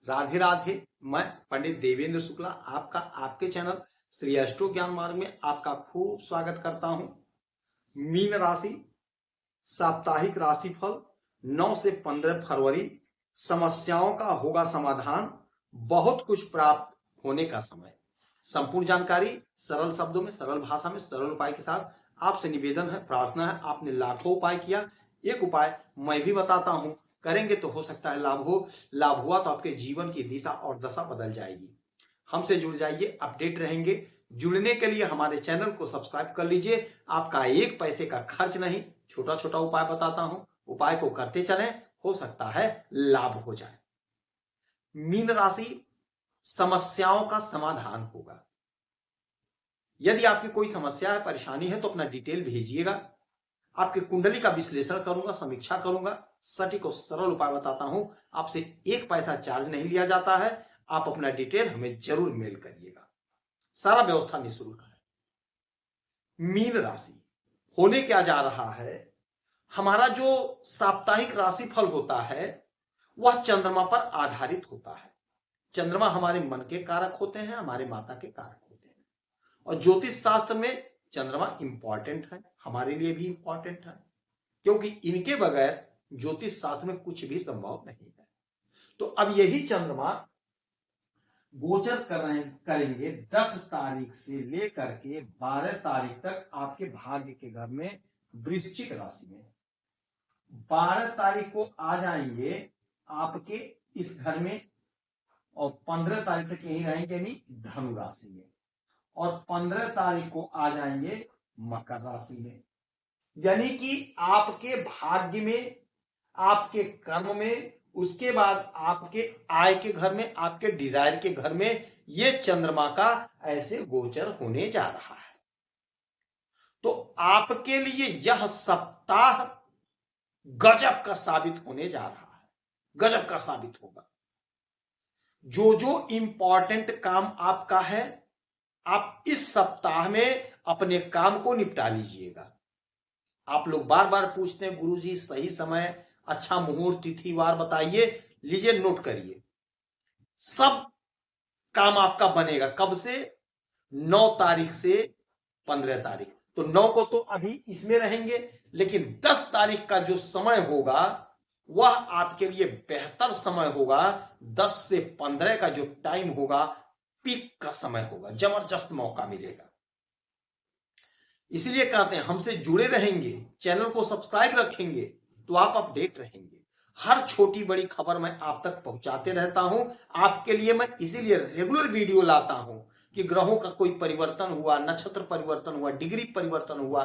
राधे राधे। मैं पंडित देवेंद्र शुक्ला आपका आपके चैनल श्री एस्ट्रो ज्ञान मार्ग में आपका खूब स्वागत करता हूं। मीन राशि साप्ताहिक राशिफल 9 से 15 फरवरी। समस्याओं का होगा समाधान, बहुत कुछ प्राप्त होने का समय। संपूर्ण जानकारी सरल शब्दों में, सरल भाषा में, सरल उपाय के साथ आपसे निवेदन है, प्रार्थना है। आपने लाखों उपाय किया, एक उपाय मैं भी बताता हूं, करेंगे तो हो सकता है लाभ हो। लाभ हुआ तो आपके जीवन की दिशा और दशा बदल जाएगी। हमसे जुड़ जाइए, अपडेट रहेंगे। जुड़ने के लिए हमारे चैनल को सब्सक्राइब कर लीजिए। आपका एक पैसे का खर्च नहीं, छोटा छोटा उपाय बताता हूं, उपाय को करते चलें, हो सकता है लाभ हो जाए। मीन राशि समस्याओं का समाधान होगा। यदि आपकी कोई समस्या है, परेशानी है तो अपना डिटेल भेजिएगा। आपके कुंडली का विश्लेषण करूंगा, समीक्षा करूंगा, सटीक और सरल उपाय बताता हूं। आपसे एक पैसा चार्ज नहीं लिया जाता है। आप अपना डिटेल हमें जरूर मेल करिएगा, सारा व्यवस्था निःशुल्क है। मीन राशि होने क्या जा रहा है, हमारा जो साप्ताहिक राशिफल होता है वह चंद्रमा पर आधारित होता है। चंद्रमा हमारे मन के कारक होते हैं, हमारे माता के कारक होते हैं। और ज्योतिष शास्त्र में चंद्रमा इंपॉर्टेंट है, हमारे लिए भी इंपॉर्टेंट है, क्योंकि इनके बगैर ज्योतिष शास्त्र में कुछ भी संभव नहीं है। तो अब यही चंद्रमा गोचर करेंगे 10 तारीख से लेकर के 12 तारीख तक आपके भाग्य के घर में, वृश्चिक राशि में। 12 तारीख को आ जाएंगे आपके इस घर में और 15 तारीख तक यही रहेंगे, यानी धनु राशि में। और 15 तारीख को आ जाएंगे मकर राशि में। यानी कि आपके भाग्य में, आपके कर्म में, उसके बाद आपके आय के घर में, आपके डिजायर के घर में ये चंद्रमा का ऐसे गोचर होने जा रहा है। तो आपके लिए यह सप्ताह गजब का साबित होने जा रहा है, गजब का साबित होगा। जो जो इंपॉर्टेंट काम आपका है, आप इस सप्ताह में अपने काम को निपटा लीजिएगा। आप लोग बार बार पूछते हैं गुरुजी सही समय, अच्छा मुहूर्त, तिथि वार बताइए। लीजिए, नोट करिए, सब काम आपका बनेगा। कब से? 9 तारीख से 15 तारीख। तो 9 को तो अभी इसमें रहेंगे, लेकिन 10 तारीख का जो समय होगा वह आपके लिए बेहतर समय होगा। 10 से 15 का जो टाइम होगा, पीक का समय होगा, जबरदस्त मौका मिलेगा। इसलिए कहते हैं हमसे जुड़े रहेंगे, चैनल को सब्सक्राइब रखेंगे तो आप अपडेट रहेंगे। हर छोटी बड़ी खबर मैं आप तक पहुंचाते रहता हूं आपके लिए। मैं इसीलिए रेगुलर वीडियो लाता हूं कि ग्रहों का कोई परिवर्तन हुआ, नक्षत्र परिवर्तन हुआ, डिग्री परिवर्तन हुआ,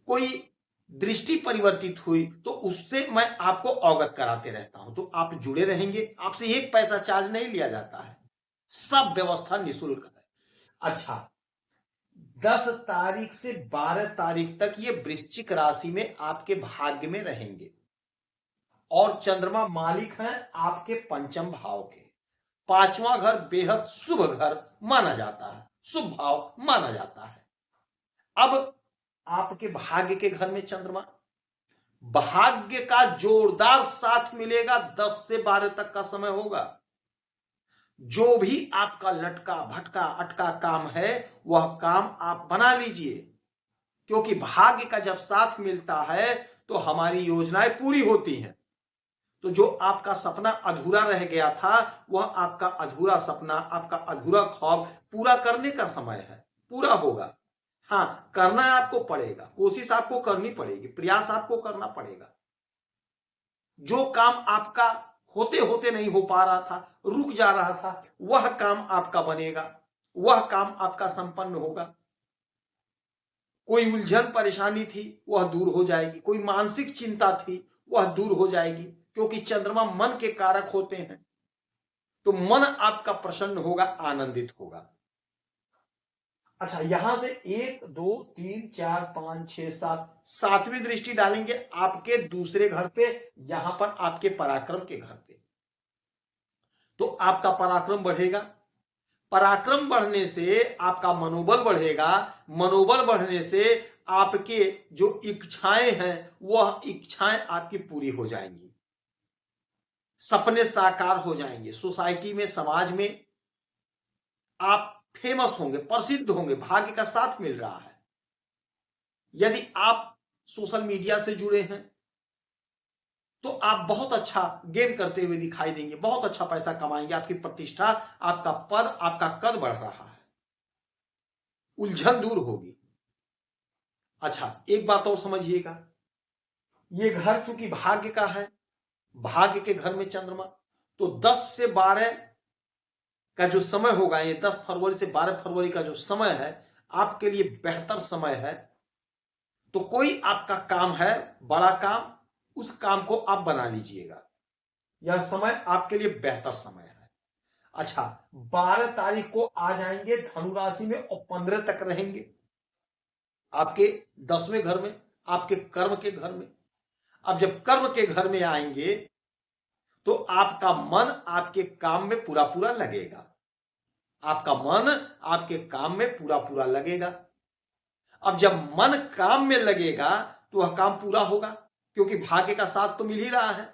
कोई दृष्टि परिवर्तित हुई, तो उससे मैं आपको अवगत कराते रहता हूं। तो आप जुड़े रहेंगे, आपसे एक पैसा चार्ज नहीं लिया जाता है, सब व्यवस्था निःशुल्क है। अच्छा, 10 तारीख से 12 तारीख तक ये वृश्चिक राशि में आपके भाग्य में रहेंगे। और चंद्रमा मालिक हैं आपके पंचम भाव के। 5वां घर बेहद शुभ घर माना जाता है, शुभ भाव माना जाता है। अब आपके भाग्य के घर में चंद्रमा, भाग्य का जोरदार साथ मिलेगा। 10 से 12 तक का समय होगा। जो भी आपका लटका भटका अटका काम है वह काम आप बना लीजिए, क्योंकि भाग्य का जब साथ मिलता है तो हमारी योजनाएं पूरी होती हैं। तो जो आपका सपना अधूरा रह गया था, वह आपका अधूरा सपना, आपका अधूरा ख्वाब पूरा करने का समय है, पूरा होगा। हाँ, करना आपको पड़ेगा, कोशिश आपको करनी पड़ेगी, प्रयास आपको करना पड़ेगा। जो काम आपका होते होते नहीं हो पा रहा था, रुक जा रहा था, वह काम आपका बनेगा, वह काम आपका संपन्न होगा। कोई उलझन परेशानी थी वह दूर हो जाएगी, कोई मानसिक चिंता थी वह दूर हो जाएगी, क्योंकि चंद्रमा मन के कारक होते हैं। तो मन आपका प्रसन्न होगा, आनंदित होगा। अच्छा, यहां से 1 2 3 4 5 6 7 सातवीं दृष्टि डालेंगे आपके दूसरे घर पे, यहां पर आपके पराक्रम के घर पे। तो आपका पराक्रम बढ़ेगा, पराक्रम बढ़ने से आपका मनोबल बढ़ेगा, मनोबल बढ़ने से आपके जो इच्छाएं हैं वह इच्छाएं आपकी पूरी हो जाएंगी। सपने साकार हो जाएंगे, सोसाइटी में, समाज में आप फेमस होंगे, प्रसिद्ध होंगे, भाग्य का साथ मिल रहा है। यदि आप सोशल मीडिया से जुड़े हैं तो आप बहुत अच्छा गेन करते हुए दिखाई देंगे, बहुत अच्छा पैसा कमाएंगे, आपकी प्रतिष्ठा, आपका पद, आपका कद बढ़ रहा है, उलझन दूर होगी। अच्छा, एक बात और समझिएगा, ये घर चूंकि भाग्य का है, भाग्य के घर में चंद्रमा, तो 10 से 12 का जो समय होगा, ये 10 फरवरी से 12 फरवरी का जो समय है आपके लिए बेहतर समय है। तो कोई आपका काम है, बड़ा काम, उस काम को आप बना लीजिएगा, यह समय आपके लिए बेहतर समय है। अच्छा, 12 तारीख को आ जाएंगे धनु राशि में और 15 तक रहेंगे आपके 10वें घर में, आपके कर्म के घर में। अब जब कर्म के घर में आएंगे तो आपका मन आपके काम में पूरा पूरा लगेगा, आपका मन आपके काम में पूरा पूरा लगेगा। अब जब मन काम में लगेगा तो वह काम पूरा होगा, क्योंकि भाग्य का साथ तो मिल ही रहा है।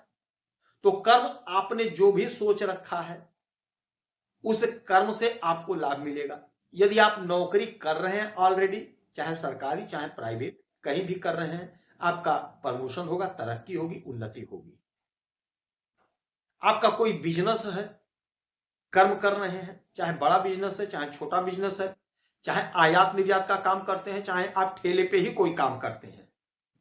तो कर्म आपने जो भी सोच रखा है उस कर्म से आपको लाभ मिलेगा। यदि आप नौकरी कर रहे हैं ऑलरेडी, चाहे सरकारी चाहे प्राइवेट, कहीं भी कर रहे हैं, आपका प्रमोशन होगा, तरक्की होगी, उन्नति होगी। आपका कोई बिजनेस है, कर्म कर रहे हैं, चाहे बड़ा बिजनेस है चाहे छोटा बिजनेस है, चाहे आयात निर्यात का काम करते हैं, चाहे आप ठेले पे ही कोई काम करते हैं,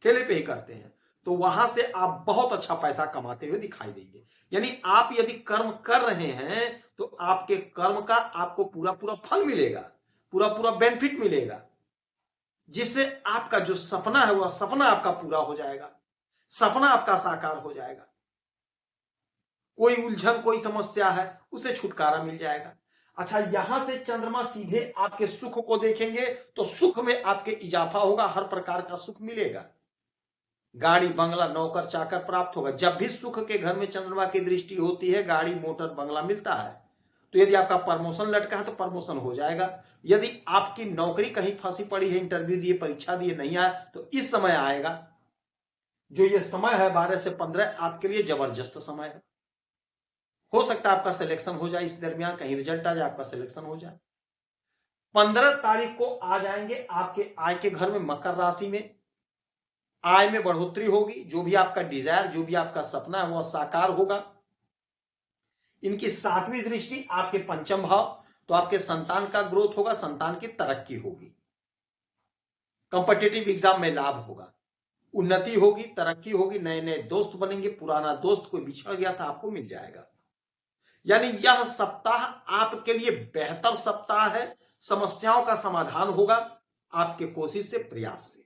ठेले पे ही करते हैं, तो वहां से आप बहुत अच्छा पैसा कमाते हुए दिखाई देंगे। यानी आप यदि कर्म कर रहे हैं तो आपके कर्म का आपको पूरा पूरा फल मिलेगा, पूरा पूरा बेनिफिट मिलेगा, जिससे आपका जो सपना है वह सपना आपका पूरा हो जाएगा, सपना आपका साकार हो जाएगा। कोई उलझन, कोई समस्या है, उसे छुटकारा मिल जाएगा। अच्छा, यहां से चंद्रमा सीधे आपके सुख को देखेंगे तो सुख में आपके इजाफा होगा, हर प्रकार का सुख मिलेगा, गाड़ी बंगला नौकर चाकर प्राप्त होगा। जब भी सुख के घर में चंद्रमा की दृष्टि होती है, गाड़ी मोटर बंगला मिलता है। तो यदि आपका प्रमोशन लटका है तो प्रमोशन हो जाएगा। यदि आपकी नौकरी कहीं फंसी पड़ी है, इंटरव्यू दिए, परीक्षा दिए, नहीं आया, तो इस समय आएगा। जो ये समय है 12 से 15 आपके लिए जबरदस्त समय है। हो सकता है आपका सिलेक्शन हो जाए, इस दरमियान कहीं रिजल्ट आ जाए, आपका सिलेक्शन हो जाए। 15 तारीख को आ जाएंगे आपके आय के घर में, मकर राशि में। आय में बढ़ोतरी होगी, जो भी आपका डिजायर, जो भी आपका सपना है वह साकार होगा। इनकी 7वीं दृष्टि आपके पंचम भाव, तो आपके संतान का ग्रोथ होगा, संतान की तरक्की होगी, कॉम्पिटिटिव एग्जाम में लाभ होगा, उन्नति होगी, तरक्की होगी, नए नए दोस्त बनेंगे, पुराना दोस्त कोई बिछड़ गया था आपको मिल जाएगा। यानी यह सप्ताह आपके लिए बेहतर सप्ताह है, समस्याओं का समाधान होगा आपके कोशिश से, प्रयास से।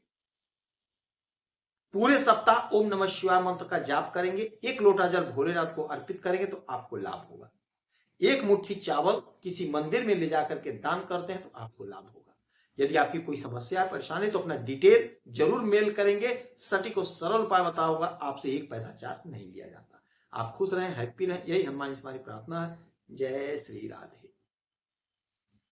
पूरे सप्ताह ओम नमः शिवाय मंत्र का जाप करेंगे, 1 लोटा जल भोलेनाथ को अर्पित करेंगे तो आपको लाभ होगा। 1 मुट्ठी चावल किसी मंदिर में ले जाकर के दान करते हैं तो आपको लाभ होगा। यदि आपकी कोई समस्या परेशानी तो अपना डिटेल जरूर मेल करेंगे, सटीक और सरल उपाय बता होगा, आपसे 1 पैसा चार्ज नहीं लिया जाता। आप खुश रहें, हैप्पी रहें, यही हमारी प्रार्थना है। जय श्री राधे।